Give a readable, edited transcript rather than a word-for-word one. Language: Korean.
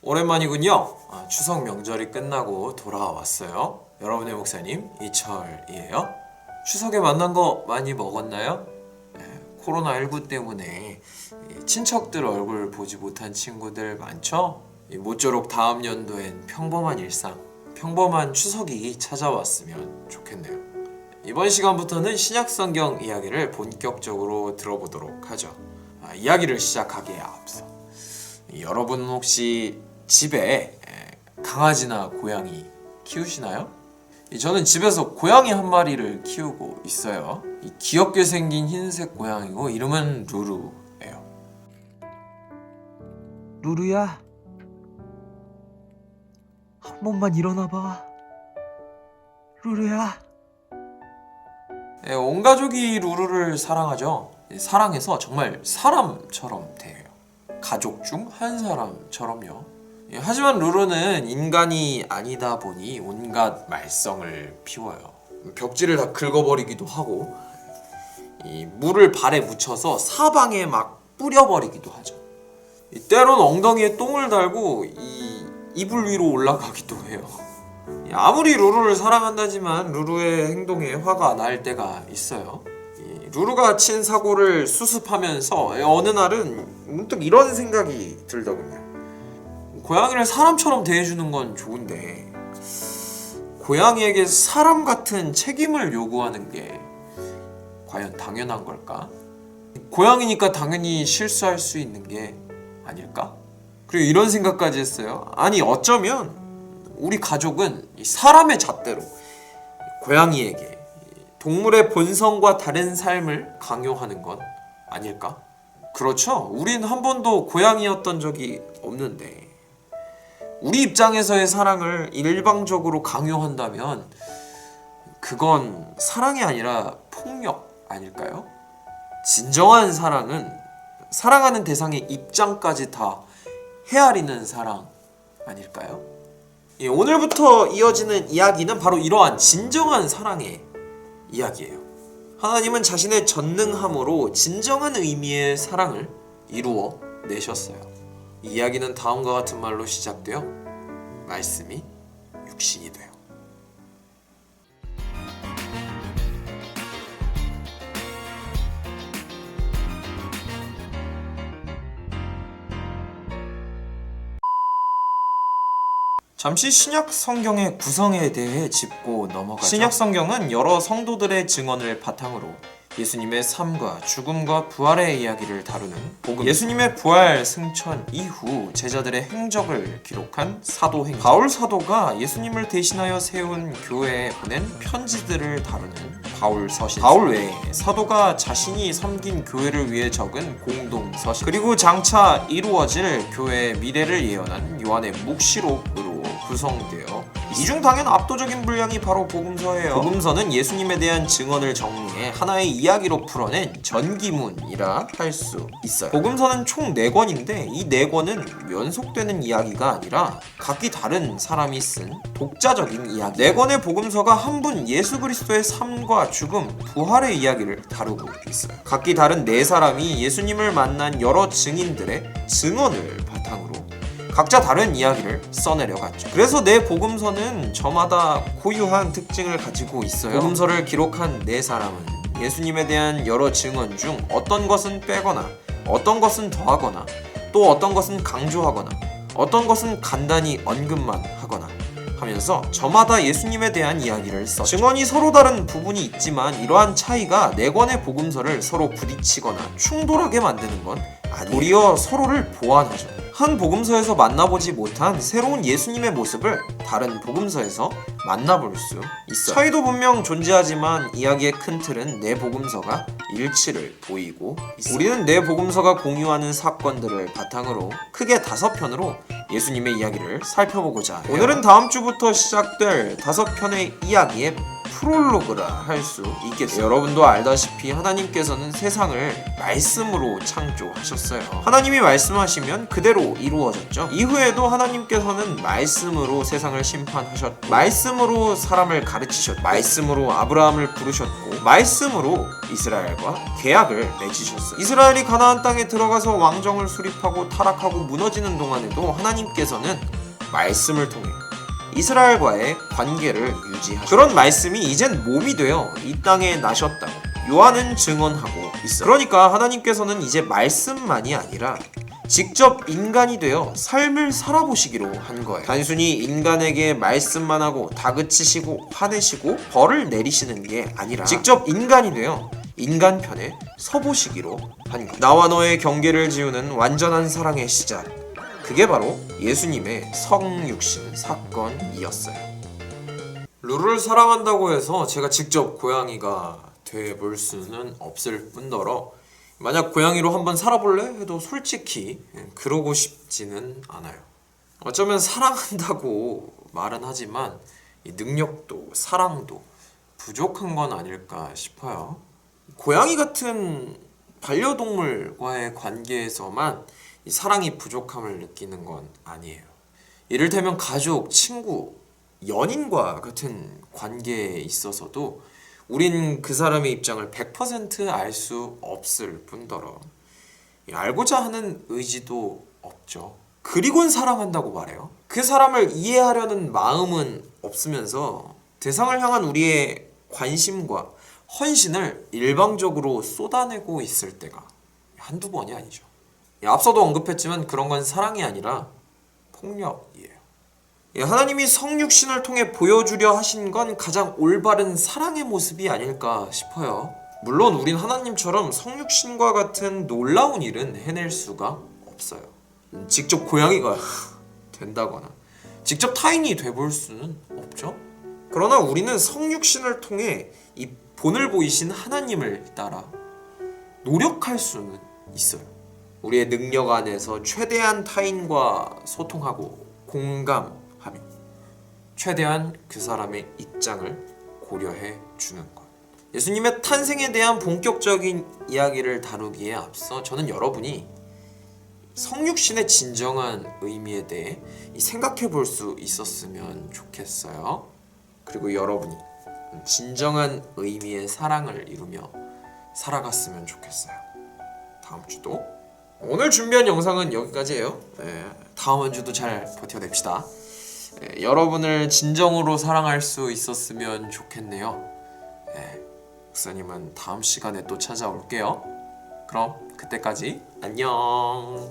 오랜만이군요. 추석 명절이 끝나고 돌아왔어요. 여러분의 목사님 이철이에요. 추석에 만난 거 많이 먹었나요? 코로나19 때문에 친척들 얼굴 보지 못한 친구들 많죠? 모쪼록 다음 연도엔 평범한 일상, 평범한 추석이 찾아왔으면 좋겠네요. 이번 시간부터는 신약성경 이야기를 본격적으로 들어보도록 하죠. 이야기를 시작하기에 앞서 여러분 혹시 집에 강아지나 고양이 키우시나요? 저는 집에서 고양이 한 마리를 키우고 있어요. 귀엽게 생긴 흰색 고양이고 이름은 루루예요. 루루야, 한 번만 일어나봐. 루루야. 온 가족이 루루를 사랑하죠. 사랑해서 정말 사람처럼 대해요. 가족 중 한 사람처럼요. 하지만 루루는 인간이 아니다 보니 온갖 말썽을 피워요. 벽지를 다 긁어버리기도 하고 물을 발에 묻혀서 사방에 막 뿌려버리기도 하죠. 때론 엉덩이에 똥을 달고 이불 위로 올라가기도 해요. 아무리 루루를 사랑한다지만 루루의 행동에 화가 날 때가 있어요. 루루가 친 사고를 수습하면서 어느 날은 문득 이런 생각이 들더군요. 고양이를 사람처럼 대해주는 건 좋은데 고양이에게 사람 같은 책임을 요구하는 게 과연 당연한 걸까? 고양이니까 당연히 실수할 수 있는 게 아닐까? 그리고 이런 생각까지 했어요. 아니 어쩌면 우리 가족은 사람의 잣대로 고양이에게 동물의 본성과 다른 삶을 강요하는 건 아닐까? 그렇죠. 우린 한 번도 고양이였던 적이 없는데 우리 입장에서의 사랑을 일방적으로 강요한다면 그건 사랑이 아니라 폭력 아닐까요? 진정한 사랑은 사랑하는 대상의 입장까지 다 헤아리는 사랑 아닐까요? 오늘부터 이어지는 이야기는 바로 이러한 진정한 사랑의 이야기예요. 하나님은 자신의 전능함으로 진정한 의미의 사랑을 이루어 내셨어요. 이 이야기는 다음과 같은 말로 시작되어 말씀이 육신이 돼요. 잠시 신약 성경의 구성에 대해 짚고 넘어가죠. 신약 성경은 여러 성도들의 증언을 바탕으로 예수님의 삶과 죽음과 부활의 이야기를 다루는 복음. 예수님의 부활 승천 이후 제자들의 행적을 기록한 사도행전. 바울 사도가 예수님을 대신하여 세운 교회에 보낸 편지들을 다루는 바울 서신. 바울 외에 사도가 자신이 섬긴 교회를 위해 적은 공동 서신. 그리고 장차 이루어질 교회의 미래를 예언한 요한의 묵시록으로 구성되어 이 중 당연 압도적인 분량이 바로 복음서예요. 복음서는 예수님에 대한 증언을 정리해 하나의 이야기로 풀어낸 전기문이라 할 수 있어요. 복음서는 총 4권인데 이 4권은 연속되는 이야기가 아니라 각기 다른 사람이 쓴 독자적인 이야기. 4권의 복음서가 한 분 예수 그리스도의 삶과 죽음, 부활의 이야기를 다루고 있어요. 각기 다른 4사람이 예수님을 만난 여러 증인들의 증언을 바탕으로 각자 다른 이야기를 써내려갔죠. 그래서 내 복음서는 저마다 고유한 특징을 가지고 있어요. 복음서를 기록한 4사람은 예수님에 대한 여러 증언 중 어떤 것은 빼거나 어떤 것은 더하거나 또 어떤 것은 강조하거나 어떤 것은 간단히 언급만 하거나 하면서 저마다 예수님에 대한 이야기를 썼죠. 증언이 서로 다른 부분이 있지만 이러한 차이가 4권의 복음서를 서로 부딪히거나 충돌하게 만드는 건 아니에요. 도리어 서로를 보완하죠. 한 복음서에서 만나보지 못한 새로운 예수님의 모습을 다른 복음서에서 만나볼 수 있어요. 차이도 분명 존재하지만 이야기의 큰 틀은 4복음서가 일치를 보이고 있어요. 우리는 4복음서가 공유하는 사건들을 바탕으로 크게 5편으로 예수님의 이야기를 살펴보고자 해요. 오늘은 다음 주부터 시작될 5편의 이야기의 프롤로그라 할 수 있겠어요. 여러분도 알다시피 하나님께서는 세상을 말씀으로 창조하셨어요. 하나님이 말씀하시면 그대로 이루어졌죠. 이후에도 하나님께서는 말씀으로 세상을 심판하셨고, 말씀으로 사람을 가르치셨고, 말씀으로 아브라함을 부르셨고, 말씀으로 이스라엘과 계약을 맺으셨어요. 이스라엘이 가나안 땅에 들어가서 왕정을 수립하고 타락하고 무너지는 동안에도 하나님께서는 말씀을 통해 이스라엘과의 관계를 유지하셨어요. 그런 말씀이 이젠 몸이 되어 이 땅에 나셨다고 요한은 증언하고 있어요. 그러니까 하나님께서는 이제 말씀만이 아니라 직접 인간이 되어 삶을 살아보시기로 한 거예요. 단순히 인간에게 말씀만 하고 다그치시고 화내시고 벌을 내리시는 게 아니라 직접 인간이 되어 인간 편에 서보시기로 한 거예요. 나와 너의 경계를 지우는 완전한 사랑의 시작, 그게 바로 예수님의 성육신 사건이었어요. 룰을 사랑한다고 해서 제가 직접 고양이가 돼볼 수는 없을 뿐더러 만약 고양이로 한번 살아볼래? 해도 솔직히 그러고 싶지는 않아요. 어쩌면 사랑한다고 말은 하지만 이 능력도 사랑도 부족한 건 아닐까 싶어요. 고양이 같은 반려동물과의 관계에서만 이 사랑이 부족함을 느끼는 건 아니에요. 이를테면 가족, 친구, 연인과 같은 관계에 있어서도 우린 그 사람의 입장을 100% 알 수 없을 뿐더러 알고자 하는 의지도 없죠. 그리곤 사랑한다고 말해요. 그 사람을 이해하려는 마음은 없으면서 대상을 향한 우리의 관심과 헌신을 일방적으로 쏟아내고 있을 때가 한두 번이 아니죠. 앞서도 언급했지만 그런 건 사랑이 아니라 폭력이에요. 하나님이 성육신을 통해 보여주려 하신 건 가장 올바른 사랑의 모습이 아닐까 싶어요. 물론 우린 하나님처럼 성육신과 같은 놀라운 일은 해낼 수가 없어요. 직접 고양이가 된다거나 직접 타인이 돼볼 수는 없죠. 그러나 우리는 성육신을 통해 이 본을 보이신 하나님을 따라 노력할 수는 있어요. 우리의 능력 안에서 최대한 타인과 소통하고 공감하며 최대한 그 사람의 입장을 고려해 주는 것. 예수님의 탄생에 대한 본격적인 이야기를 다루기에 앞서 저는 여러분이 성육신의 진정한 의미에 대해 생각해 볼 수 있었으면 좋겠어요. 그리고 여러분이 진정한 의미의 사랑을 이루며 살아갔으면 좋겠어요. 다음 주도 오늘 준비한 영상은 여기까지예요. 다음 한 주도 잘 버텨냅시다. 여러분을 진정으로 사랑할 수 있었으면 좋겠네요. 목사님은 다음 시간에 또 찾아올게요. 그럼 그때까지 안녕.